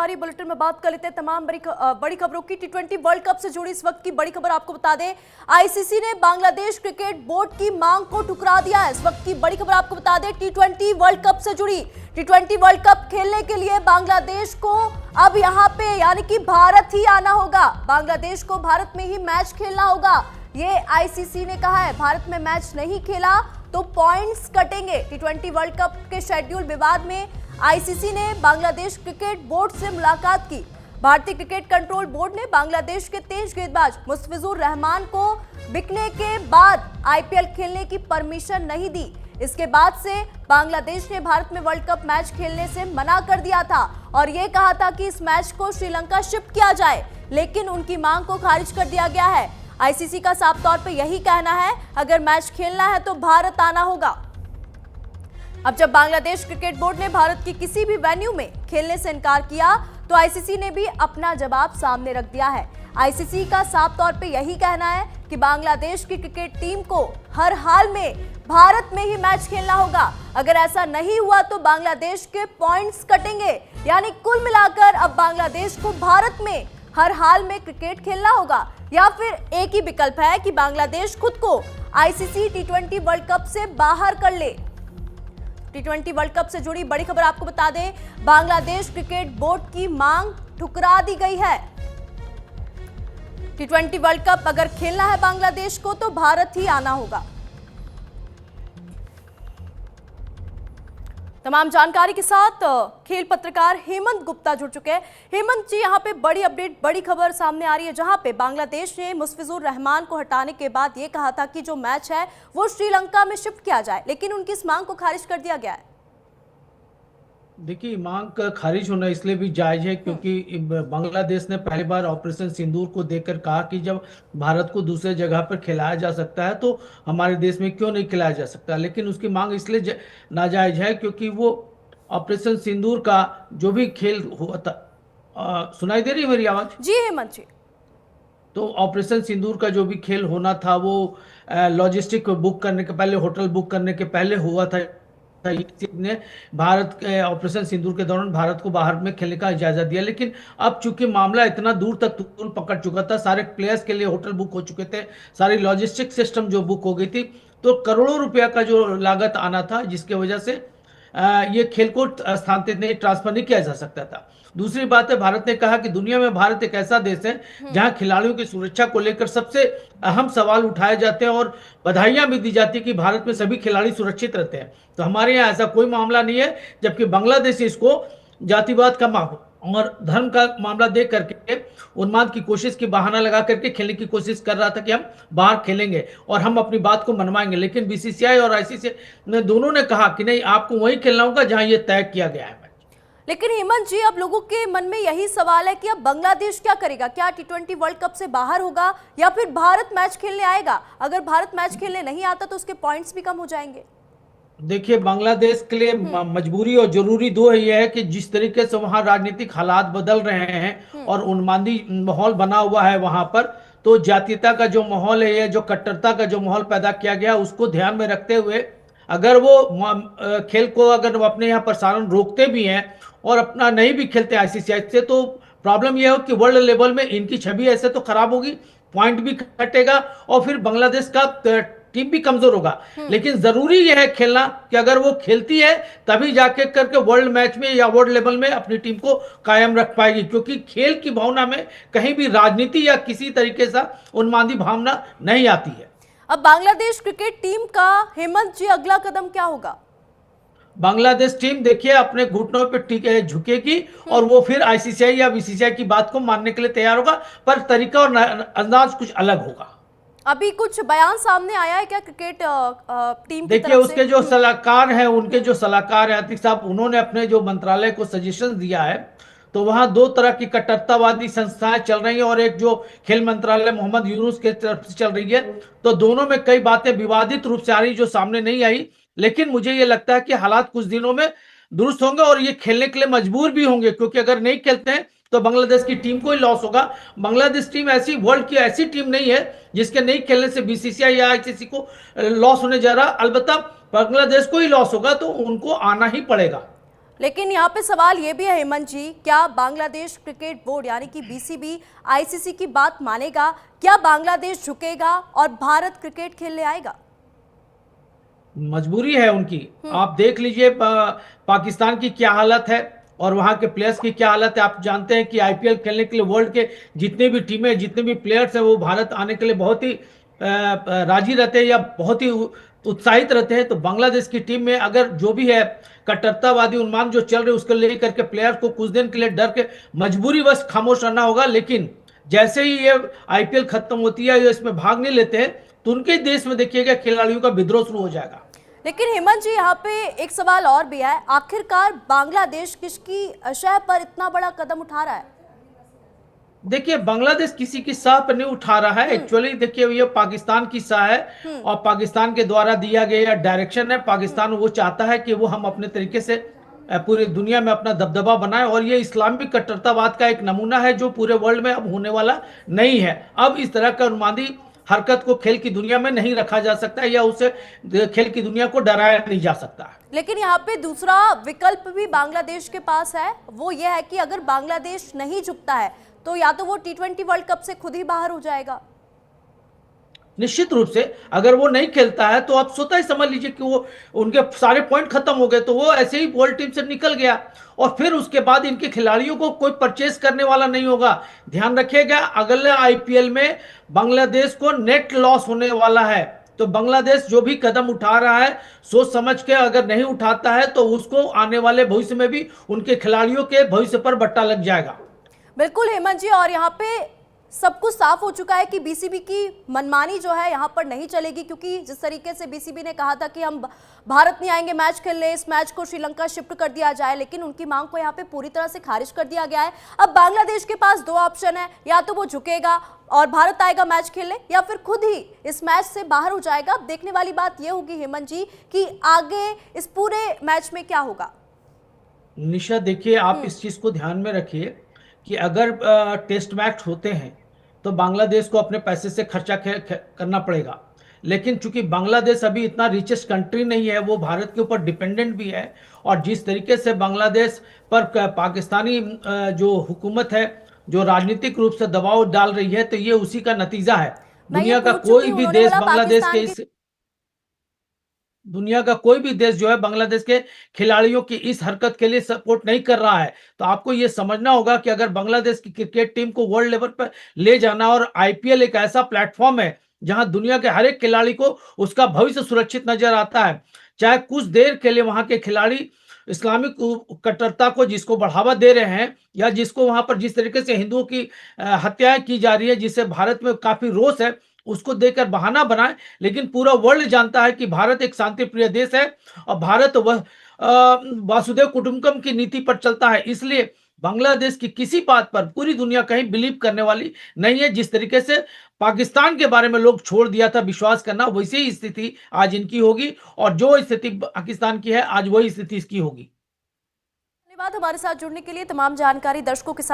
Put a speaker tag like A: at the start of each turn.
A: हमारी बुलेटिन में बात कर लेते हैं तमाम बड़ी खबरों की। टी20 वर्ल्ड कप से जुड़ी इस वक्त की बड़ी खबर आपको बता दें, आईसीसी ने बांग्लादेश क्रिकेट बोर्ड की मांग को ठुकरा दिया है। इस वक्त की बड़ी खबर आपको बता दें, टी20 वर्ल्ड कप से जुड़ी। टी20 वर्ल्ड कप खेलने के लिए बांग्लादेश को अब यहाँ पे यानी कि भारत ही आना होगा। बांग्लादेश को भारत में ही मैच खेलना होगा, ये आईसीसी ने कहा है। भारत में मैच नहीं खेला तो पॉइंट्स कटेंगे। टी20 वर्ल्ड कप के शेड्यूल विवाद में आईसीसी ने बांग्लादेश क्रिकेट बोर्ड से मुलाकात की। भारतीय क्रिकेट कंट्रोल बोर्ड ने बांग्लादेश के तेज गेंदबाज मुस्तफिजुर रहमान को बिकने के बाद आईपीएल खेलने की परमिशन नहीं दी। इसके बाद से बांग्लादेश ने भारत में वर्ल्ड कप मैच खेलने से मना कर दिया था और यह कहा था कि इस मैच को श्रीलंका शिफ्ट किया जाए, लेकिन उनकी मांग को खारिज कर दिया गया है। आईसीसी का साफ तौर पे यही कहना है, अगर मैच खेलना है तो भारत आना होगा। अब जब बांग्लादेश क्रिकेट बोर्ड ने भारत की किसी भी वेन्यू में खेलने से इनकार किया तो आईसीसी ने भी अपना जवाब सामने रख दिया है। आईसीसी का साफ तौर पे यही कहना है कि बांग्लादेश की क्रिकेट टीम को हर हाल में भारत में ही मैच खेलना होगा। अगर ऐसा नहीं हुआ तो बांग्लादेश के पॉइंट्स कटेंगे। यानी कुल मिलाकर अब बांग्लादेश को भारत में हर हाल में क्रिकेट खेलना होगा, या फिर एक ही विकल्प है कि बांग्लादेश खुद को आईसीसी टी20 वर्ल्ड कप से बाहर कर ले। टी20 वर्ल्ड कप से जुड़ी बड़ी खबर आपको बता दें, बांग्लादेश क्रिकेट बोर्ड की मांग ठुकरा दी गई है। टी20 वर्ल्ड कप अगर खेलना है बांग्लादेश को तो भारत ही आना होगा। तमाम जानकारी के साथ खेल पत्रकार हेमंत गुप्ता जुड़ चुके हैं। हेमंत जी, यहाँ पे बड़ी अपडेट, बड़ी खबर सामने आ रही है, जहाँ पे बांग्लादेश ने मुस्तफिजुर रहमान को हटाने के बाद ये कहा था कि जो मैच है वो श्रीलंका में शिफ्ट किया जाए, लेकिन उनकी इस मांग को खारिज कर दिया गया है।
B: देखिए, मांग का खारिज होना इसलिए भी जायज है क्योंकि बांग्लादेश ने पहली बार ऑपरेशन सिंदूर को देखकर कहा कि जब भारत को दूसरे जगह पर खिलाया जा सकता है तो हमारे देश में क्यों नहीं खिलाया जा सकता। लेकिन उसकी मांग इसलिए नाजायज है क्योंकि वो ऑपरेशन सिंदूर का जो भी खेल हुआ था, सुनाई दे रही है मेरी आवाज?
A: जी हेमंत जी।
B: तो ऑपरेशन सिंदूर का जो भी खेल होना था वो लॉजिस्टिक बुक करने के पहले, होटल बुक करने के पहले हुआ था। ने भारत के ऑपरेशन सिंदूर के दौरान भारत को बाहर में खेलने का इजाजत दिया, लेकिन अब चूंकि मामला इतना दूर तक तूल पकड़ चुका था, सारे प्लेयर्स के लिए होटल बुक हो चुके थे, सारी लॉजिस्टिक सिस्टम जो बुक हो गई थी, तो करोड़ों रुपया का जो लागत आना था, जिसके वजह से ये खेल को स्थानांतरित नहीं, ट्रांसफर नहीं किया जा सकता था। दूसरी बात है, भारत ने कहा कि दुनिया में भारत एक ऐसा देश है जहां खिलाड़ियों की सुरक्षा को लेकर सबसे अहम सवाल उठाए जाते हैं और बधाइयां भी दी जाती है कि भारत में सभी खिलाड़ी सुरक्षित रहते हैं। तो हमारे यहाँ ऐसा कोई मामला नहीं है, जबकि बांग्लादेश इसको जातिवाद का मामला और धर्म का मामला देख करके उन्माद की कोशिश की बहाना लगा करके खेलने की कोशिश कर रहा था कि हम बाहर खेलेंगे और हम अपनी बात को मनवाएंगे। लेकिन बीसीसीआई और आईसीसी ने दोनों ने कहा कि नहीं, आपको वहीं खेलना होगा जहां ये तय किया गया है।
A: लेकिन हेमंत जी, अब लोगों के मन में यही सवाल है कि अब बांग्लादेश क्या करेगा? क्या टी20 वर्ल्ड कप से बाहर होगा या फिर भारत मैच खेलने आएगा? अगर भारत मैच खेलने नहीं आता तो उसके पॉइंट्स भी कम हो जाएंगे।
B: देखिए, बांग्लादेश के लिए मजबूरी और जरूरी दो है। यह है कि जिस तरीके से वहां राजनीतिक हालात बदल रहे हैं और उन्मादी माहौल बना हुआ है वहां पर, तो जातीयता का जो माहौल है, ये जो कट्टरता का जो माहौल पैदा किया गया, उसको ध्यान में रखते हुए अगर वो खेल को अगर वो अपने यहाँ प्रसारण रोकते भी हैं और अपना नहीं भी खेलते आईसीसी से, तो प्रॉब्लम यह हो कि वर्ल्ड लेवल में इनकी छवि ऐसे तो खराब होगी, पॉइंट भी घटेगा और फिर बांग्लादेश का टीम भी कमजोर होगा। लेकिन जरूरी यह है खेलना कि अगर वो खेलती है तभी जाके करके वर्ल्ड मैच में या वर्ल्ड लेवल में अपनी टीम को कायम रख पाएगी, क्योंकि खेल की भावना में कहीं भी राजनीति या किसी तरीके से उन्मादी भावना नहीं आती है।
A: अब बांग्लादेश क्रिकेट टीम का हेमंत जी अगला कदम क्या होगा?
B: बांग्लादेश टीम देखिए अपने घुटनों पे झुकेगी और वो फिर आईसीसीआई या बीसीसीआई की बात को मानने के लिए तैयार होगा, पर तरीका और अंदाज कुछ अलग होगा।
A: अभी कुछ बयान सामने आया है क्या क्रिकेट टीम की
B: देखिए, उसके जो सलाहकार हैं, उनके जो सलाहकार हैं अतीक साहब, उन्होंने अपने जो मंत्रालय को सजेशन दिया है, तो वहां दो तरह की कट्टरतावादी संस्थाएं चल रही हैं और एक जो खेल मंत्रालय मोहम्मद यूनुस के तरफ से चल रही है। तो दोनों में कई बातें विवादित रूप से आ रही जो सामने नहीं आई, लेकिन मुझे ये लगता है कि हालात कुछ दिनों में दुरुस्त होंगे और ये खेलने के लिए मजबूर भी होंगे, क्योंकि अगर नहीं खेलते हैं तो बांग्लादेश की टीम को ही लॉस होगा। बांग्लादेश टीम ऐसी वर्ल्ड की ऐसी टीम नहीं है जिसके नहीं खेलने से बीसीसीआई या आईसीसी को लॉस होने जा रहा। अलबत्ता बांग्लादेश को ही लॉस होगा, तो उनको आना ही पड़ेगा।
A: लेकिन यहाँ पे सवाल ये भी है हेमंत जी, क्या बांग्लादेश क्रिकेट बोर्ड यानी कि बीसीबी आईसीसी की बात मानेगा? क्या बांग्लादेश झुकेगा और भारत क्रिकेट खेलने आएगा?
B: मजबूरी है उनकी। आप देख लीजिए पाकिस्तान की क्या हालत है और वहां के प्लेयर्स की क्या हालत है। आप जानते हैं कि आईपीएल खेलने के लिए वर्ल्ड के जितने भी टीमें, जितने भी प्लेयर्स हैं, वो भारत आने के लिए बहुत ही राजी रहते हैं या बहुत ही उत्साहित रहते हैं। तो बांग्लादेश की टीम में अगर जो भी है कट्टरतावादी उन्माद जो चल रहे उसको लेकर के प्लेयर को कुछ दिन के लिए डर के मजबूरी बस खामोश रहना होगा। लेकिन जैसे ही ये आईपीएल खत्म होती है, ये इसमें भाग नहीं लेते हैं, तो उनके देश में देखिएगा खिलाड़ियों का विद्रोह शुरू हो जाएगा।
A: लेकिन हेमंत जी, यहाँ पे एक सवाल और भी है, आखिरकार बांग्लादेश किसकी शह पर इतना बड़ा कदम उठा रहा है?
B: देखिए, बांग्लादेश किसी की साह पर नहीं उठा रहा है। एक्चुअली देखिए, ये पाकिस्तान की साह है और पाकिस्तान के द्वारा दिया गया डायरेक्शन है। पाकिस्तान वो चाहता है कि वो हम अपने तरीके से पूरी दुनिया में अपना दबदबा बनाए, और ये इस्लामिक कट्टरतावाद का एक नमूना है जो पूरे वर्ल्ड में अब होने वाला नहीं है। अब इस तरह का उन्मादी हरकत को खेल की दुनिया में नहीं रखा जा सकता या उसे खेल की दुनिया को डराया नहीं जा सकता।
A: लेकिन यहाँ पे दूसरा विकल्प भी बांग्लादेश के पास है, वो ये है कि अगर बांग्लादेश नहीं झुकता है तो या तो वो टी20 वर्ल्ड कप से खुद ही बाहर हो जाएगा।
B: निश्चित रूप से अगर वो नहीं खेलता है तो आप स्वतः ही समझ लीजिए कि वो उनके सारे पॉइंट खत्म हो गए, तो वो ऐसे ही वर्ल्ड टीम से निकल गया और फिर उसके बाद इनके खिलाड़ियों को कोई परचेस करने वाला नहीं होगा। ध्यान रखिएगा, अगले आईपीएल में बांग्लादेश को नेट लॉस होने वाला है। तो बांग्लादेश जो भी कदम उठा रहा है सोच समझ के अगर नहीं उठाता है तो उसको आने वाले भविष्य में भी उनके खिलाड़ियों के भविष्य पर बट्टा लग जाएगा।
A: बिल्कुल हेमंत जी, और यहाँ पे सब कुछ साफ हो चुका है कि बीसीबी की मनमानी जो है यहाँ पर नहीं चलेगी, क्योंकि जिस तरीके से बीसीबी ने कहा था कि हम भारत नहीं आएंगे मैच खेलने, इस मैच को श्रीलंका शिफ्ट कर दिया जाए, लेकिन उनकी मांग को यहाँ पे पूरी तरह से खारिज कर दिया गया है। अब बांग्लादेश के पास दो ऑप्शन है, या तो वो झुकेगा और भारत आएगा मैच खेलने, या फिर खुद ही इस मैच से बाहर हो जाएगा। अब देखने वाली बात यह होगी हेमंत जी कि आगे इस पूरे मैच में क्या होगा।
B: निशा, देखिए, आप इस चीज को ध्यान में रखिए कि अगर टेस्ट मैच होते हैं तो बांग्लादेश को अपने पैसे से खर्चा करना पड़ेगा। लेकिन चूंकि बांग्लादेश अभी इतना रिचेस्ट कंट्री नहीं है, वो भारत के ऊपर डिपेंडेंट भी है, और जिस तरीके से बांग्लादेश पर पाकिस्तानी जो हुकूमत है जो राजनीतिक रूप से दबाव डाल रही है, तो ये उसी का नतीजा है। दुनिया का कोई भी देश बांग्लादेश के इस दुनिया का कोई भी देश जो है बांग्लादेश के खिलाड़ियों की इस हरकत के लिए सपोर्ट नहीं कर रहा है। तो आपको यह समझना होगा कि अगर बांग्लादेश की क्रिकेट टीम को वर्ल्ड लेवल पर ले जाना, और आईपीएल एक ऐसा प्लेटफॉर्म है जहां दुनिया के हर एक खिलाड़ी को उसका भविष्य सुरक्षित नजर आता है, चाहे कुछ देर के लिए वहां के खिलाड़ी इस्लामिक कट्टरता को जिसको बढ़ावा दे रहे हैं, या जिसको वहां पर जिस तरीके से हिंदुओं की हत्याएं की जा रही है, जिससे भारत में काफी रोष है, उसको देकर बहाना बनाए। लेकिन पूरा वर्ल्ड जानता है कि भारत एक शांति प्रिय देश है और भारत वह वासुदेव कुटुंबकम की नीति पर चलता है। इसलिए बांग्लादेश की किसी बात पर पूरी दुनिया कहीं बिलीव करने वाली नहीं है। जिस तरीके से पाकिस्तान के बारे में लोग छोड़ दिया था विश्वास करना, वैसी ही स्थिति आज इनकी होगी, और जो स्थिति पाकिस्तान की है आज वही स्थिति इसकी होगी।
A: धन्यवाद हमारे साथ जुड़ने के लिए। तमाम जानकारी दर्शकों के साथ